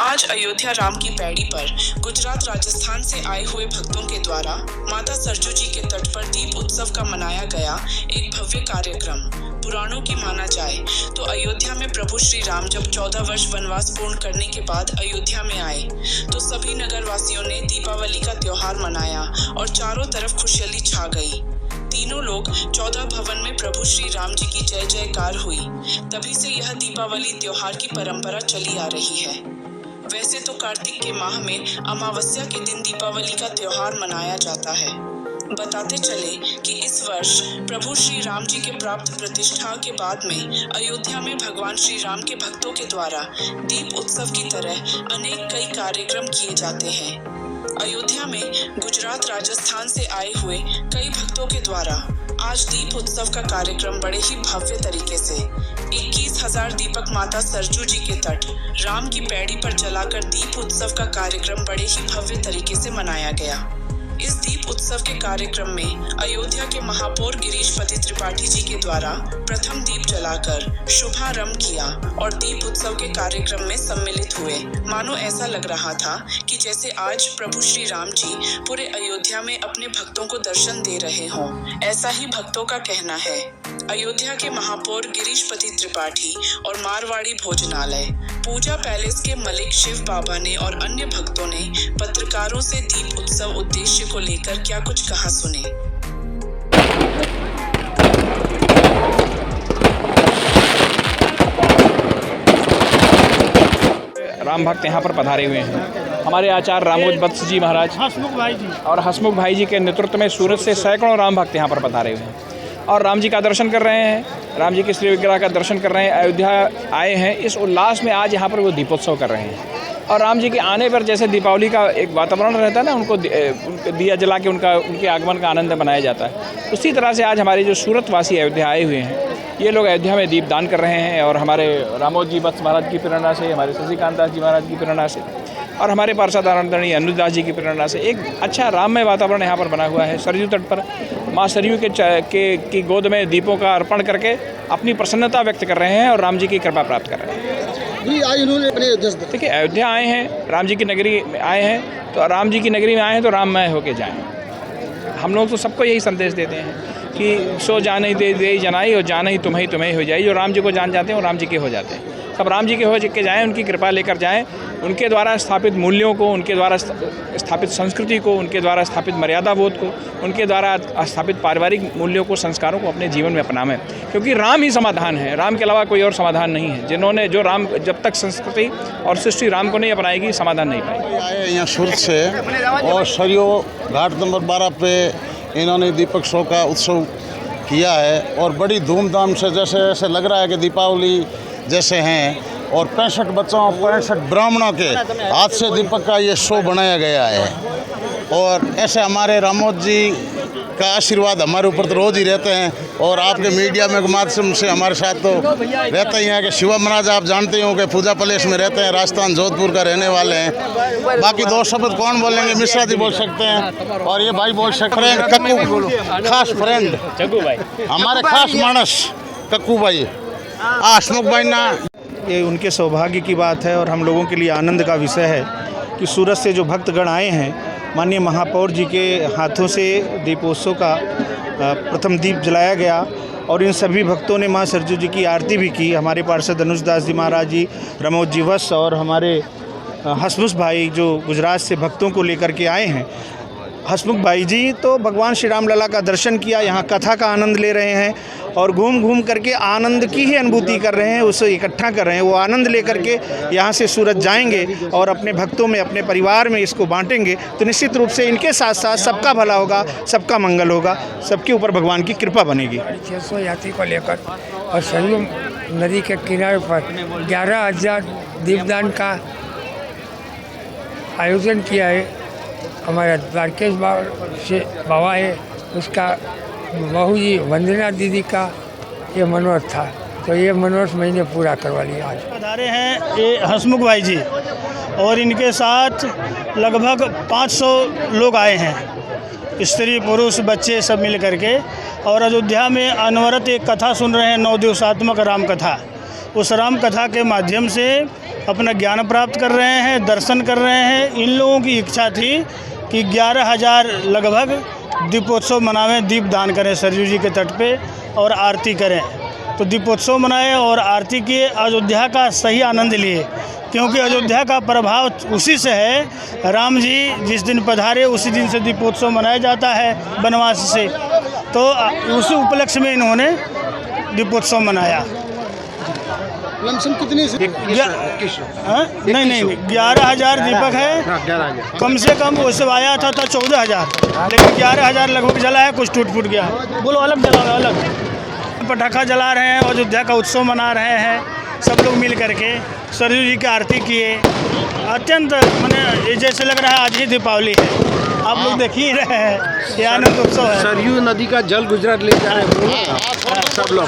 आज अयोध्या राम की पैड़ी पर गुजरात राजस्थान से आए हुए भक्तों के द्वारा माता सरजू जी के तट पर दीप उत्सव का मनाया गया एक भव्य कार्यक्रम। पुराणों की माना जाए तो अयोध्या में प्रभु श्री राम जब 14 वर्ष वनवास पूर्ण करने के बाद अयोध्या में आए तो सभी नगर वासियों ने दीपावली का त्योहार मनाया और चारों तरफ खुशहाली छा गई। तीनों लोग 14 भवन में प्रभु श्री राम जी की जय जयकार हुई। तभी से यह दीपावली त्योहार की परंपरा चली आ रही है। वैसे तो कार्तिक के माह में अमावस्या के दिन दीपावली का त्योहार मनाया जाता है। बताते चले कि इस वर्ष प्रभु श्री राम जी के प्राप्त प्रतिष्ठा के बाद में अयोध्या में भगवान श्री राम के भक्तों के द्वारा दीप उत्सव की तरह अनेक कई कार्यक्रम किए जाते हैं। अयोध्या में गुजरात राजस्थान से आए हुए कई भक्तों के द्वारा आज दीप उत्सव का कार्यक्रम बड़े ही भव्य तरीके से 21,000 दीपक माता सरजू जी के तट राम की पैड़ी पर जलाकर दीप उत्सव का कार्यक्रम बड़े ही भव्य तरीके से मनाया गया। इस दीप उत्सव के कार्यक्रम में अयोध्या के महापौर गिरीशपति त्रिपाठी जी के द्वारा प्रथम दीप जलाकर शुभारंभ किया और दीप उत्सव के कार्यक्रम में सम्मिलित हुए। मानो ऐसा लग रहा था कि जैसे आज प्रभु श्री राम जी पूरे अयोध्या में अपने भक्तों को दर्शन दे रहे हों। ऐसा ही भक्तों का कहना है। अयोध्या के महापौर गिरीशपति त्रिपाठी और मारवाड़ी भोजनालय, पूजा पैलेस के मलिक शिव बाबा ने और अन्य भक्तों ने पत्रकारों से दीप उत्सव उद्देश्य को लेकर क्या कुछ कहा, सुने। राम भक्त यहाँ पर पधारे हुए हैं। हमारे आचार्य रामोज वत्स जी महाराज और हसमुख भाई जी के नेतृत्व में सूरत से सैकड़ों राम भक्त यहाँ पर पधारे हुए हैं और राम जी का दर्शन कर रहे हैं। राम जी के श्री विग्रह का दर्शन कर रहे हैं। अयोध्या आए हैं इस उल्लास में। आज यहाँ पर वो दीपोत्सव कर रहे हैं और राम जी के आने पर जैसे दीपावली का एक वातावरण रहता है ना, उनको दिया जला के उनके आगमन का आनंद मनाया जाता है। उसी तरह से आज हमारे जो सूरत वासी अयोध्या आए हुए हैं, ये लोग अयोध्या में दीपदान कर रहे हैं और हमारे रामोद जी वत्स महाराज की प्रेरणा से, हमारे शशिकांत दास जी महाराज की प्रेरणा से और हमारे पार्षद आनंदरणीय अनुदास जी की प्रेरणा से एक अच्छा राममय वातावरण यहाँ पर बना हुआ है। सरयू तट पर माँ सरयू की गोद में दीपों का अर्पण करके अपनी प्रसन्नता व्यक्त कर रहे हैं और राम जी की कृपा प्राप्त कर रहे हैं। देखिए, अयोध्या आए हैं, राम जी की नगरी में आए हैं, तो राम जी की नगरी में आए हैं तो राममय होके जाएं। हम लोग तो सबको यही संदेश देते हैं कि सो जाने दे जनाई और जाने ही तुम्हें हो जाए। जो राम जी को जान जाते हैं वो राम जी के हो जाते हैं। सब राम जी के हो के जाएँ, उनकी कृपा लेकर जाएँ। उनके द्वारा स्थापित मूल्यों को, उनके द्वारा स्थापित संस्कृति को, उनके द्वारा स्थापित मर्यादा बोध को, उनके द्वारा स्थापित पारिवारिक मूल्यों को, संस्कारों को अपने जीवन में अपनाएं, क्योंकि राम ही समाधान है। राम के अलावा कोई और समाधान नहीं है। जो राम जब तक संस्कृति और सृष्टि राम को नहीं अपनाएगी, समाधान नहीं पाएगी। आए यहाँ सूरत से और सरयू घाट नंबर 12 पे इन्होंने दीपक शो का उत्सव किया है और बड़ी धूमधाम से, जैसे लग रहा है कि दीपावली जैसे हैं। और 65 बच्चों, 65 ब्राह्मणों के हाथ से दीपक का ये शो बनाया गया है। और ऐसे हमारे रामोद जी का आशीर्वाद हमारे ऊपर तो रोज़ ही रहते हैं और आपके मीडिया में माध्यम से हमारे साथ तो रहते ही हैं कि शिवा महाराज आप जानते हो कि पूजा पैलेस में रहते हैं, राजस्थान जोधपुर का रहने वाले हैं। बाकी दो शब्द कौन बोलेंगे, मिश्रा जी बोल सकते हैं और ये भाई बोल सकते हैं, कक्कू खास फ्रेंड जग्गू भाई, हमारे खास मानस कक्कू भाई, हसमुख भाई ना। ये उनके सौभाग्य की बात है और हम लोगों के लिए आनंद का विषय है कि सूरत से जो भक्तगण आए हैं, माननीय महापौर जी के हाथों से दीपोत्सव का प्रथम दीप जलाया गया और इन सभी भक्तों ने माँ सरजू जी की आरती भी की। हमारे पार्षद अनुदास जी महाराज जी, रामोद जी वत्स और हमारे हसमुख भाई जो गुजरात से भक्तों को लेकर के आए हैं। हसमुख भाई जी तो भगवान श्री राम लला का दर्शन किया, यहाँ कथा का आनंद ले रहे हैं और घूम घूम करके आनंद की ही अनुभूति कर रहे हैं, उसे इकट्ठा कर रहे हैं। वो आनंद लेकर के यहाँ से सूरत जाएंगे और अपने भक्तों में, अपने परिवार में इसको बांटेंगे, तो निश्चित रूप से इनके साथ साथ सबका भला होगा, सबका मंगल होगा, सबके ऊपर भगवान की कृपा बनेगी। 600 यात्री को लेकर और सरयू नदी के किनारे पर 11,000 दीपदान का आयोजन किया है। हमारा द्वारकेश बाबा है, उसका बहू जी वंदना दीदी का ये मनोरथ था, तो ये मनोरथ मैंने पूरा करवा लिया। आज पधारे हैं ये हसमुख भाई जी और इनके साथ लगभग 500 लोग आए हैं, स्त्री पुरुष बच्चे सब मिल करके, और अयोध्या में अनवरत एक कथा सुन रहे हैं, 9 दिवसात्मक राम कथा। उस राम कथा के माध्यम से अपना ज्ञान प्राप्त कर रहे हैं, दर्शन कर रहे हैं। इन लोगों की इच्छा थी कि 11,000 लगभग दीपोत्सव मनावें, दीप दान करें सरयू जी के तट पे और आरती करें। तो दीपोत्सव मनाए और आरती किए, अयोध्या का सही आनंद लिए, क्योंकि अयोध्या का प्रभाव उसी से है। राम जी जिस दिन पधारे उसी दिन से दीपोत्सव मनाया जाता है वनवास से, तो उसी उपलक्ष्य में इन्होंने दीपोत्सव मनाया। लमसम कितनी नहीं 11,000 दीपक है, कम से कम उससे आया था 14,000, लेकिन 11,000 लगभग जला है, कुछ टूट फूट गया है। बोलो अलग जला है, अलग पटाखा जला रहे हैं, अयोध्या का उत्सव मना रहे हैं सब लोग मिल करके। सरयू जी की आरती किए, अत्यंत मैंने जैसे लग रहा है आज ही दीपावली है। आप लोग देख ही रहे हैं, ये आनंद उत्सव है। सरयू नदी का जल गुजरात ले जा रहे हैं सब लोग।